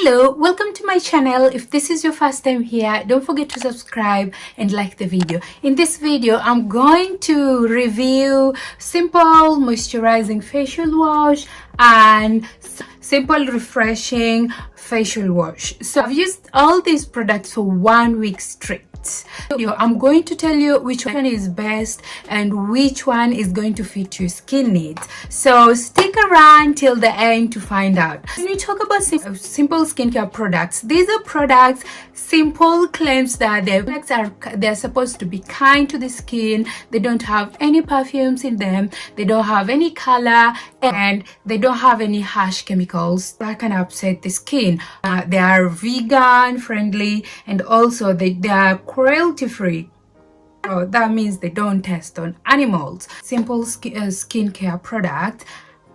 Hello, welcome to my channel. If this is your first time here, don't forget to subscribe and like the video. In this video, I'm going to review simple moisturizing facial wash and simple refreshing facial wash. So I've used all these products for 1 week straight. I'm going to tell you which one is best and which one is going to fit your skin needs. So stick around till the end to find out. When we talk about simple skincare products, these are products simple claims that they're supposed to be kind to the skin. They don't have any perfumes in them, they don't have any color, and they don't have any harsh chemicals that can upset the skin. They are vegan friendly, and also they are cruelty free. So that means they don't test on animals. Simple skincare products.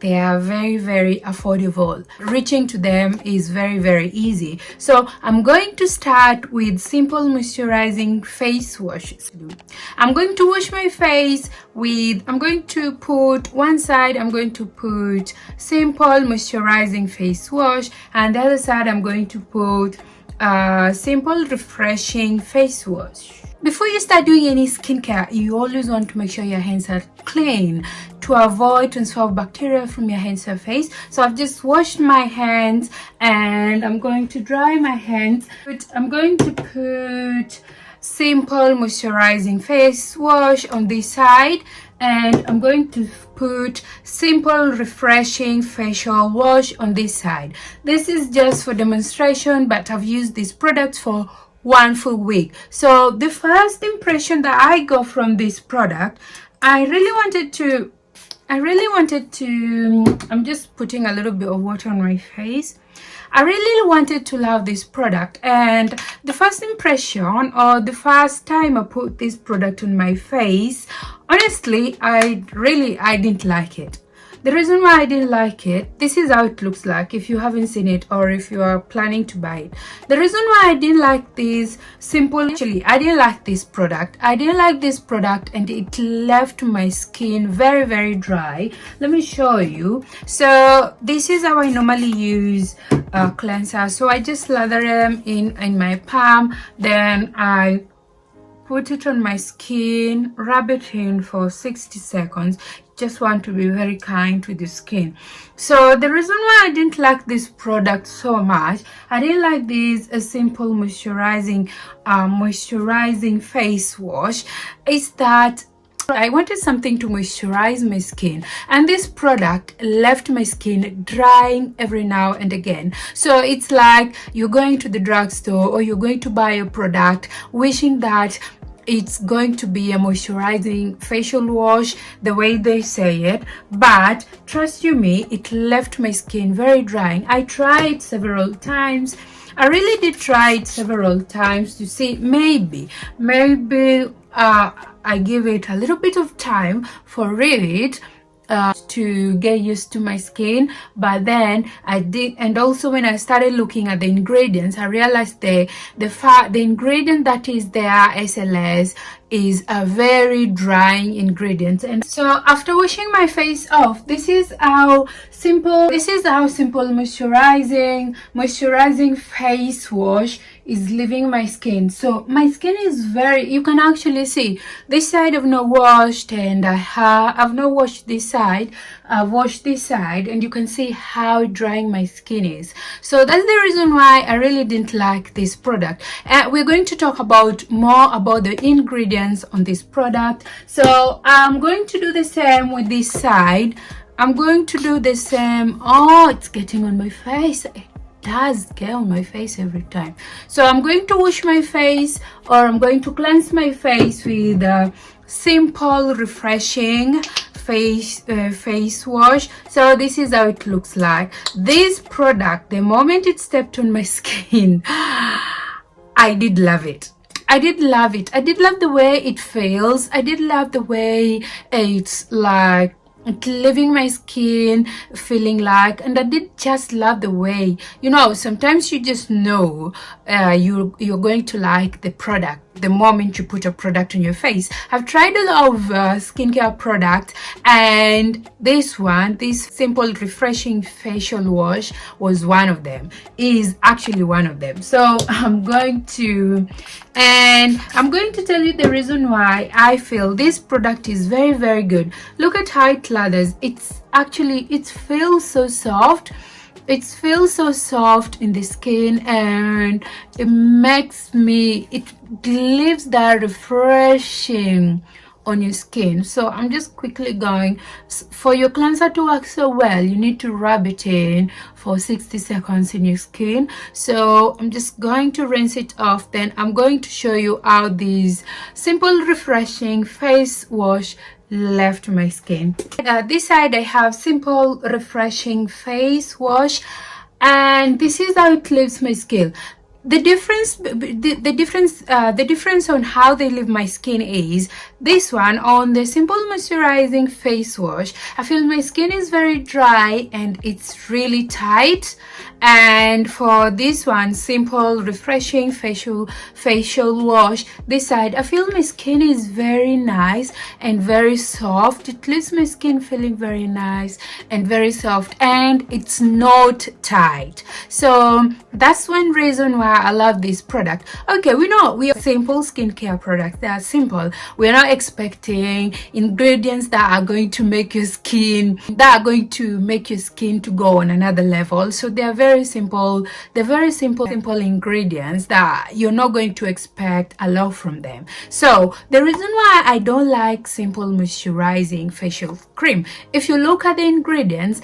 They are very affordable. Reaching to them is very easy. So I'm going to start with simple moisturizing face washes. I'm going to wash my face with, I'm going to put one side, I'm going to put simple moisturizing face wash, and the other side I'm going to put simple refreshing face wash. Before you start doing any skincare, you always want to make sure your hands are clean to avoid transfer of bacteria from your hand surface. So I've just washed my hands and I'm going to dry my hands. I'm going to put simple moisturizing face wash on this side, and I'm going to put simple refreshing facial wash on this side. This is just for demonstration, but I've used these products for 1 full week. So the first impression that I got from this product, I really wanted to I'm just putting a little bit of water on my face. I really wanted to love this product, and the first impression, or the first time I put this product on my face, honestly, I didn't like it. The reason why I didn't like it, this is how it looks like if you haven't seen it or if you are planning to buy it. The reason why I didn't like this I didn't like this product. I didn't like this product and it left my skin very dry. Let me show you. So this is how I normally use cleanser. So I just lather them in my palm, then I put it on my skin, rub it in for 60 seconds. Just want to be very kind to the skin. So the reason why I didn't like this product so much, I didn't like this simple moisturizing face wash, is that I wanted something to moisturize my skin, and this product left my skin drying every now and again. So it's like you're going to the drugstore or you're going to buy a product wishing that it's going to be a moisturizing facial wash the way they say it, but trust you me, it left my skin very drying. I tried several times. I really did try it several times to see maybe I give it a little bit of time for it to get used to my skin, but then I did. And also when I started looking at the ingredients, I realized the ingredient that is there, SLS, is a very drying ingredient. And so after washing my face off, this is how simple moisturizing face wash is leaving my skin. So my skin is you can actually see this side I've not washed, and I've not washed this side. I've washed this side, and you can see how drying my skin is. So that's the reason why I really didn't like this product. We're going to talk more about the ingredients on this product. So I'm going to do the same with this side. I'm going to do the same. Oh, it's getting on my face. It does get on my face every time. So I'm going to wash my face, or I'm going to cleanse my face with simple refreshing face wash. So this is how it looks like. This product, the moment it stepped on my skin, I did love it. I did love it. I did love the way it feels. I did love the way it's like leaving my skin feeling like, and I did just love the way, sometimes you just know you're going to like the product. the moment you put a product on your face. I've tried a lot of skincare products, and this simple refreshing facial wash was one of them, is actually one of them. So I'm going to tell you the reason why I feel this product is very, very good. Look at how it lathers. It feels so soft. It feels so soft in the skin, and it leaves that refreshing on your skin. So I'm just quickly going, for your cleanser to work so well, you need to rub it in for 60 seconds in your skin. So I'm just going to rinse it off, then I'm going to show you how this simple refreshing face wash left my skin. This side I have simple refreshing face wash, and this is how it leaves my skin. The difference on how they leave my skin is this one. On the simple moisturizing face wash, I feel my skin is very dry and it's really tight, and for this one, simple refreshing facial wash, this side, I feel my skin is very nice and very soft. It leaves my skin feeling very nice and very soft, and it's not tight. So that's one reason why I love this product. Okay, we know we are simple skincare products. They are simple. We're not expecting ingredients that are going to make your skin to go on another level. So they are very simple. They're very simple ingredients that you're not going to expect a lot from them. So the reason why I don't like simple moisturizing facial cream, if you look at the ingredients,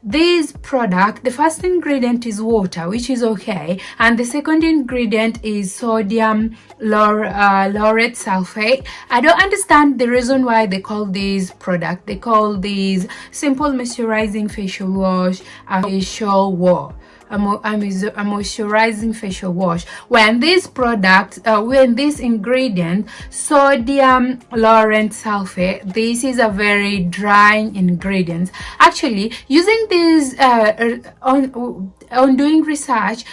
this product, the first ingredient is water, which is okay, and the second ingredient is sodium laureth sulfate. I don't understand the reason why they call this product, they call this simple moisturizing facial wash a moisturizing facial wash, when this ingredient, sodium laureth sulfate, this is a very drying ingredient. Actually, using this on doing research,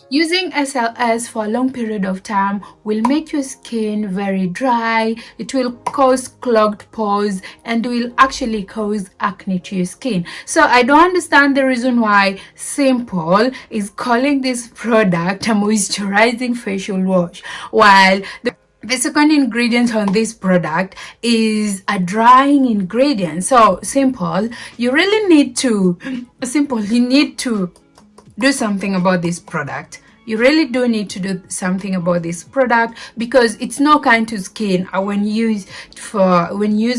using SLS for a long period of time will make your skin very dry. It will cause clogged pores and will actually cause acne to your skin. So I don't understand the reason why Simple is calling this product a moisturizing facial wash, while the second ingredient on this product is a drying ingredient. So Simple, you need to do something about this product. You really do need to do something about this product, because it's not kind to skin when used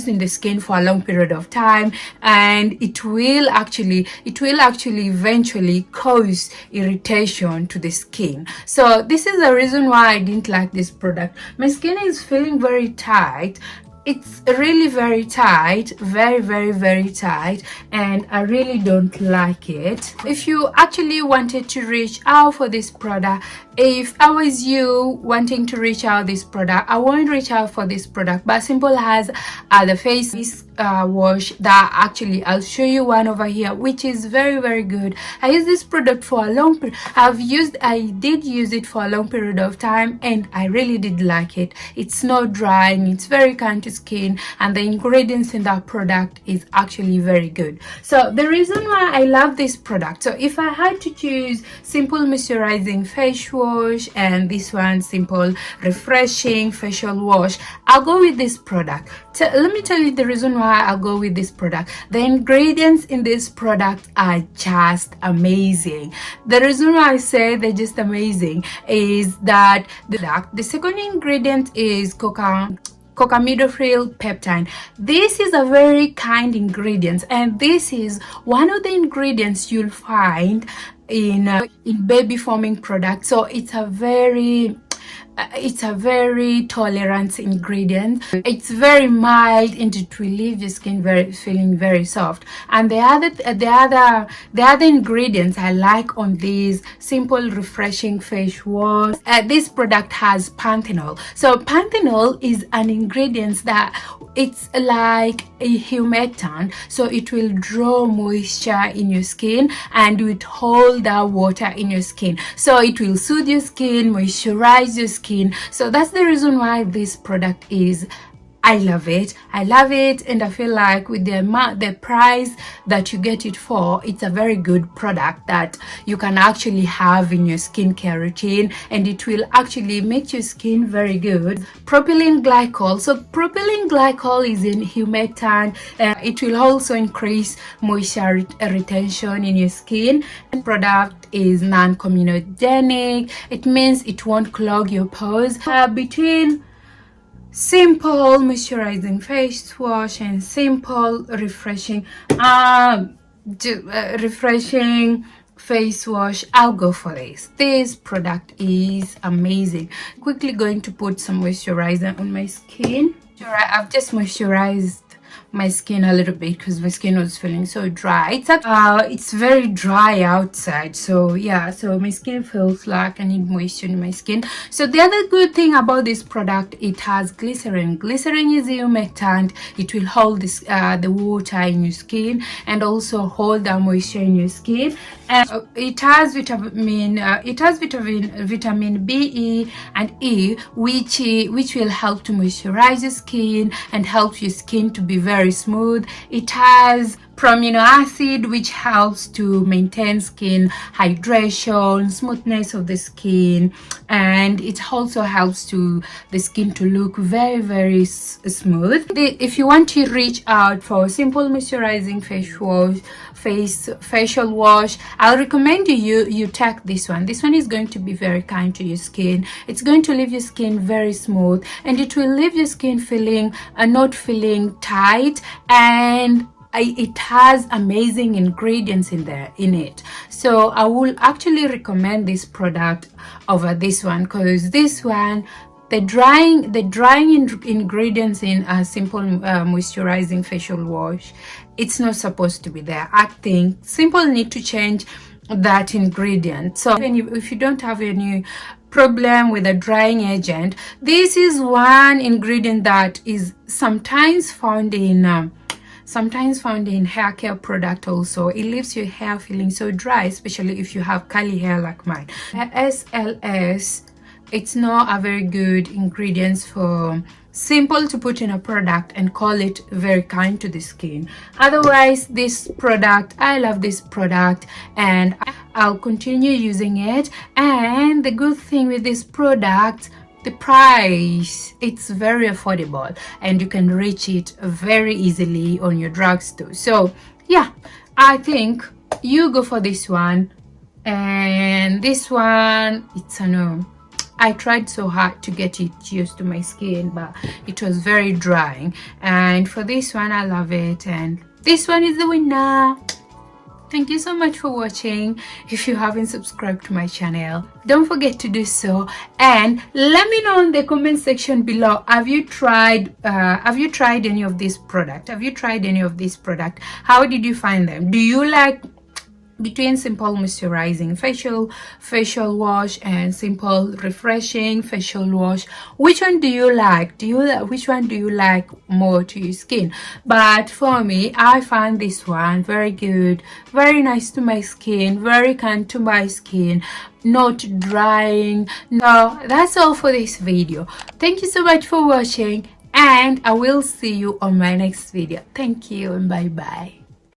in the skin for a long period of time, and it will actually eventually cause irritation to the skin. So this is the reason why I didn't like this product. My skin is feeling very tight. It's really very tight, very tight, and I really don't like it. If you actually wanted to reach out for this product, if I was you wanting to reach out this product, I won't reach out for this product, but Simple has the face wash that actually I'll show you one over here, which is very good. I use this product for a long period. I did use it for a long period of time, and I really did like it. It's not drying, it's very kind to skin, and the ingredients in that product is actually very good. So the reason why I love this product, so if I had to choose simple moisturizing face wash and this one simple refreshing facial wash, I'll go with this product. So let me tell you the reason why I'll go with this product. The ingredients in this product are just amazing. The reason why I say they're just amazing is that the second ingredient is cocamidophyll peptide. This is a very kind ingredient, and this is one of the ingredients you'll find in baby forming products. So it's a very it's a very tolerant ingredient. It's very mild and it will leave your skin feeling very soft. And the other ingredients I like on this simple refreshing face wash, this product has panthenol. So panthenol is an ingredient that it's like a humectant, so it will draw moisture in your skin and will hold that water in your skin, so it will soothe your skin, moisturize your skin. So that's the reason why this product is, I love it. I love it, and I feel like with the price that you get it for, it's a very good product that you can actually have in your skincare routine, and it will actually make your skin very good. Propylene glycol. So propylene glycol is in humectant. It will also increase moisture retention in your skin. The product is non-comedogenic. It means it won't clog your pores. Between simple moisturizing face wash and simple refreshing face wash, I'll go for this product is amazing. Quickly going to put some moisturizer on my skin. I've just moisturized my skin a little bit because my skin was feeling so dry. It's very dry outside, so yeah, so my skin feels like I need moisture in my skin. So the other good thing about this product, it has glycerin. Glycerin is a humectant. It will hold this the water in your skin and also hold the moisture in your skin. And it has vitamin B, E, and E, which will help to moisturize your skin and help your skin to be very smooth. It has amino acid, which helps to maintain skin hydration, smoothness of the skin, and it also helps to the skin to look very smooth. If you want to reach out for simple moisturizing facial wash, I'll recommend you take this one. This one is going to be very kind to your skin. It's going to leave your skin very smooth, and it will leave your skin feeling not feeling tight, and it has amazing ingredients in it. So I will actually recommend this product over this one, because this one, the drying ingredients in a simple moisturizing facial wash, it's not supposed to be there. I think simple need to change that ingredient. So if you don't have any problem with a drying agent, this is one ingredient that is sometimes found in hair care product also. It leaves your hair feeling so dry, especially if you have curly hair like mine. SLS, it's not a very good ingredient for simple to put in a product and call it very kind to the skin. Otherwise, this product, I love this product and I'll continue using it. And the good thing with this product, the price, it's very affordable and you can reach it very easily on your drugstore. So yeah, I think you go for this one. And this one, it's a no. I tried so hard to get it used to my skin, but it was very drying. And for this one, I love it, and this one is the winner. Thank you so much for watching. If you haven't subscribed to my channel, don't forget to do so, and let me know in the comment section below, have you tried any of this product? How did you find them? Do you like between simple moisturizing facial wash and simple refreshing facial wash? Which one do you like? Which one do you like more to your skin? But for me, I find this one very good, very nice to my skin, very kind to my skin, not drying. No, that's all for this video. Thank you so much for watching, and I will see you on my next video. Thank you and bye bye.